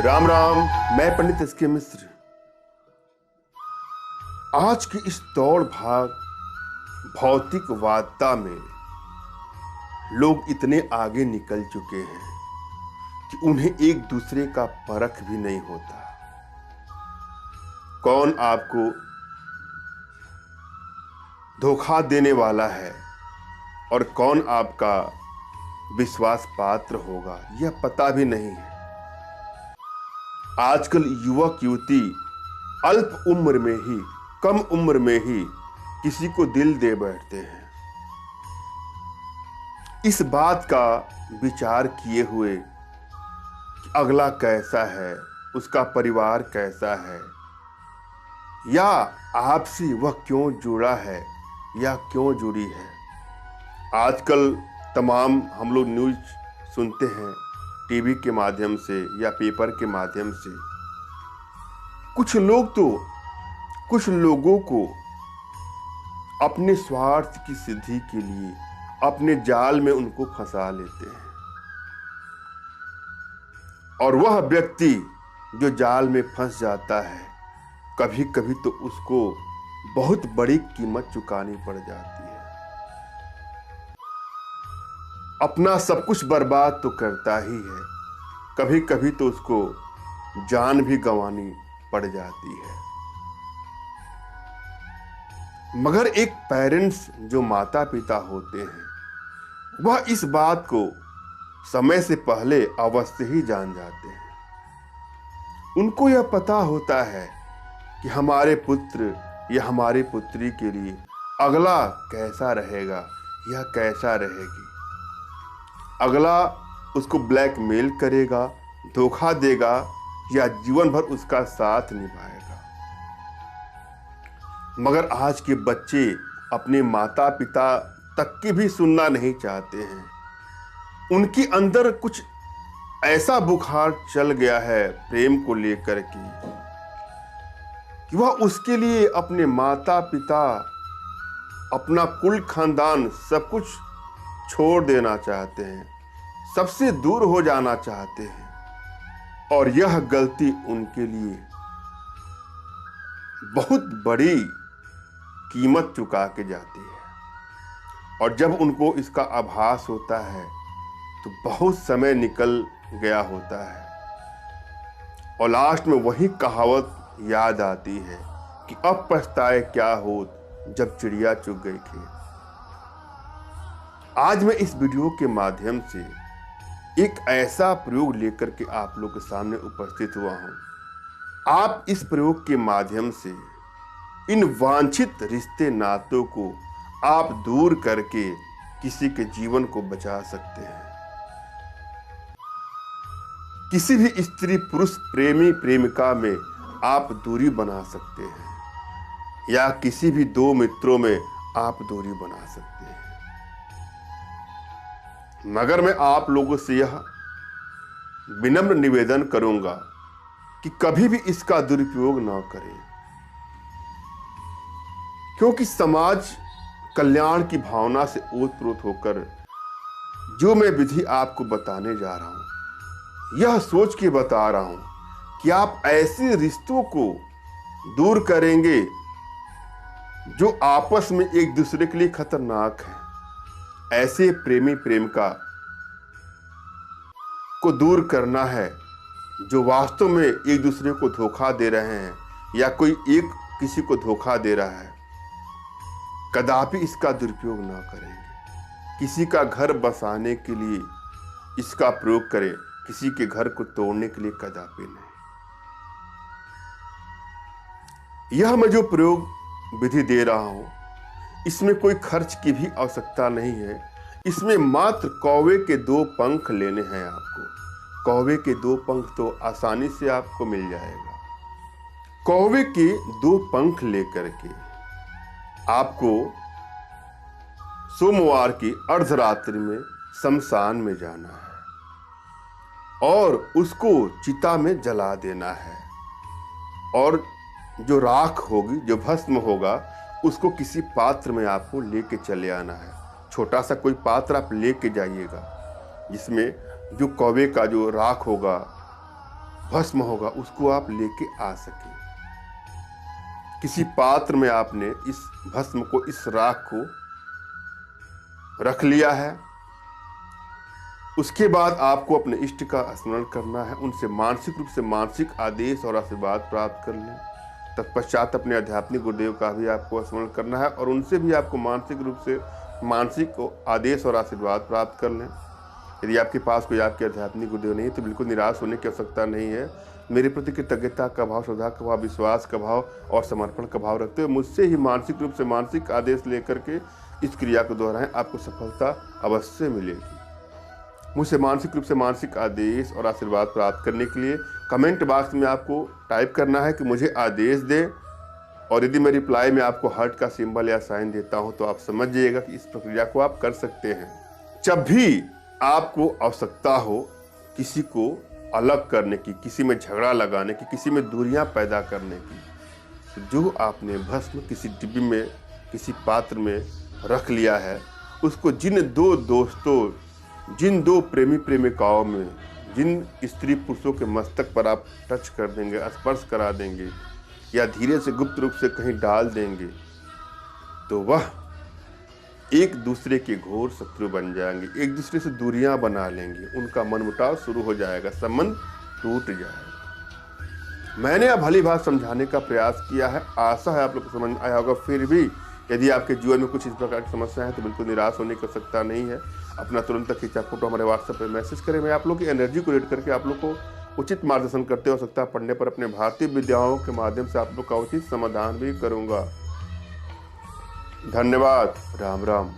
राम राम। मैं पंडित एस.के. मिश्र। आज की इस दौड़ भाग भौतिकवादता में लोग इतने आगे निकल चुके हैं कि उन्हें एक दूसरे का परख भी नहीं होता। कौन आपको धोखा देने वाला है और कौन आपका विश्वास पात्र होगा, यह पता भी नहीं है। आजकल युवक युवती अल्प उम्र में ही, कम उम्र में ही किसी को दिल दे बैठते हैं, इस बात का विचार किए हुए कि अगला कैसा है, उसका परिवार कैसा है, या आपसे वह क्यों जुड़ा है या क्यों जुड़ी है। आजकल तमाम हम लोग न्यूज़ सुनते हैं टीवी के माध्यम से या पेपर के माध्यम से। कुछ लोगों को अपने स्वार्थ की सिद्धि के लिए अपने जाल में उनको फंसा लेते हैं, और वह व्यक्ति जो जाल में फंस जाता है, कभी कभी तो उसको बहुत बड़ी कीमत चुकानी पड़ जाती है। अपना सब कुछ बर्बाद तो करता ही है, कभी कभी तो उसको जान भी गंवानी पड़ जाती है। मगर एक पेरेंट्स जो माता पिता होते हैं, वह इस बात को समय से पहले अवश्य ही जान जाते हैं। उनको यह पता होता है कि हमारे पुत्र या हमारी पुत्री के लिए अगला कैसा रहेगा या कैसा रहेगी। अगला उसको ब्लैकमेल करेगा, धोखा देगा या जीवन भर उसका साथ निभाएगा। मगर आज के बच्चे अपने माता पिता तक की भी सुनना नहीं चाहते हैं। उनके अंदर कुछ ऐसा बुखार चल गया है प्रेम को लेकर कि वह उसके लिए अपने माता पिता, अपना कुल खानदान सब कुछ छोड़ देना चाहते हैं, सबसे दूर हो जाना चाहते हैं। और यह गलती उनके लिए बहुत बड़ी कीमत चुका के जाती है। और जब उनको इसका आभास होता है तो बहुत समय निकल गया होता है, और लास्ट में वही कहावत याद आती है कि अब पछताए क्या होत जब चिड़िया चुग गई खेत। आज मैं इस वीडियो के माध्यम से एक ऐसा प्रयोग लेकर के आप लोग के सामने उपस्थित हुआ हूं। आप इस प्रयोग के माध्यम से इन वांछित रिश्ते नातों को आप दूर करके किसी के जीवन को बचा सकते हैं। किसी भी स्त्री पुरुष प्रेमी प्रेमिका में आप दूरी बना सकते हैं, या किसी भी दो मित्रों में आप दूरी बना सकते हैं। मगर मैं आप लोगों से यह विनम्र निवेदन करूंगा कि कभी भी इसका दुरुपयोग ना करें, क्योंकि समाज कल्याण की भावना से ओतप्रोत होकर जो मैं विधि आपको बताने जा रहा हूं, यह सोच के बता रहा हूं कि आप ऐसे रिश्तों को दूर करेंगे जो आपस में एक दूसरे के लिए खतरनाक है। ऐसे प्रेमी प्रेमिका को दूर करना है जो वास्तव में एक दूसरे को धोखा दे रहे हैं, या कोई एक किसी को धोखा दे रहा है। कदापि इसका दुरुपयोग ना करेंगे। किसी का घर बसाने के लिए इसका प्रयोग करें, किसी के घर को तोड़ने के लिए कदापि नहीं। यह मैं जो प्रयोग विधि दे रहा हूं, इसमें कोई खर्च की भी आवश्यकता नहीं है। इसमें मात्र कौवे के 2 पंख लेने हैं आपको। कौवे के 2 पंख तो आसानी से आपको मिल जाएगा। कौवे के 2 पंख लेकर के आपको सोमवार की अर्धरात्रि में शमशान में जाना है और उसको चिता में जला देना है, और जो राख होगी, जो भस्म होगा, उसको किसी पात्र में आपको लेके चले आना है। छोटा सा कोई पात्र आप लेके जाइएगा, जिसमें जो कौवे का जो राख होगा भस्म होगा उसको आप लेके आ सके। किसी पात्र में आपने इस भस्म को, इस राख को रख लिया है। उसके बाद आपको अपने इष्ट का स्मरण करना है, उनसे मानसिक रूप से मानसिक आदेश और आशीर्वाद प्राप्त कर लें। तत्पश्चात अपने आध्यात्मिक गुरुदेव का भी आपको स्मरण करना है और उनसे भी आपको मानसिक रूप से मानसिक आदेश और आशीर्वाद प्राप्त कर लें। यदि आपके पास कोई आपके आध्यात्मिक गुरुदेव नहीं है तो बिल्कुल निराश होने की आवश्यकता नहीं है। मेरे प्रति कृतज्ञता का भाव, श्रद्धा का भाव, विश्वास का भाव और समर्पण का भाव रखते हुए मुझसे ही मानसिक रूप से मानसिक आदेश लेकर के इस क्रिया को दोहराएं, आपको सफलता अवश्य मिलेगी। मुझसे मानसिक रूप से मानसिक आदेश और आशीर्वाद प्राप्त करने के लिए कमेंट बॉक्स में आपको टाइप करना है कि मुझे आदेश दें, और यदि मैं रिप्लाई में आपको हार्ट का सिंबल या साइन देता हूं तो आप समझ जाइएगा कि इस प्रक्रिया को आप कर सकते हैं। जब भी आपको आवश्यकता हो किसी को अलग करने की, किसी में झगड़ा लगाने की, किसी में दूरियां पैदा करने की, तो जो आपने भस्म किसी डिब्बी में, किसी पात्र में रख लिया है, उसको जिन दो दोस्तों, जिन दो प्रेमी प्रेमिकाओं में, जिन स्त्री पुरुषों के मस्तक पर आप टच कर देंगे, स्पर्श करा देंगे या धीरे से गुप्त रूप से कहीं डाल देंगे, तो वह एक दूसरे के घोर शत्रु बन जाएंगे, एक दूसरे से दूरियां बना लेंगे, उनका मनमुटाव शुरू हो जाएगा, संबंध टूट जाएगा। मैंने अब भली बात समझाने का प्रयास किया है, आशा है आप लोग को समझ आया होगा। फिर भी यदि आपके जीवन में कुछ इस प्रकार की समस्या है तो बिल्कुल निराश होने की आवश्यकता नहीं है। अपना तुरंत खींचा फोटो हमारे व्हाट्सएप पे मैसेज करें, मैं आप लोग की एनर्जी को रीड करके आप लोग को उचित मार्गदर्शन करते हो सकता पढ़ने पर अपने भारतीय विद्याओं के माध्यम से आप लोग का उचित समाधान भी करूंगा। धन्यवाद। राम राम।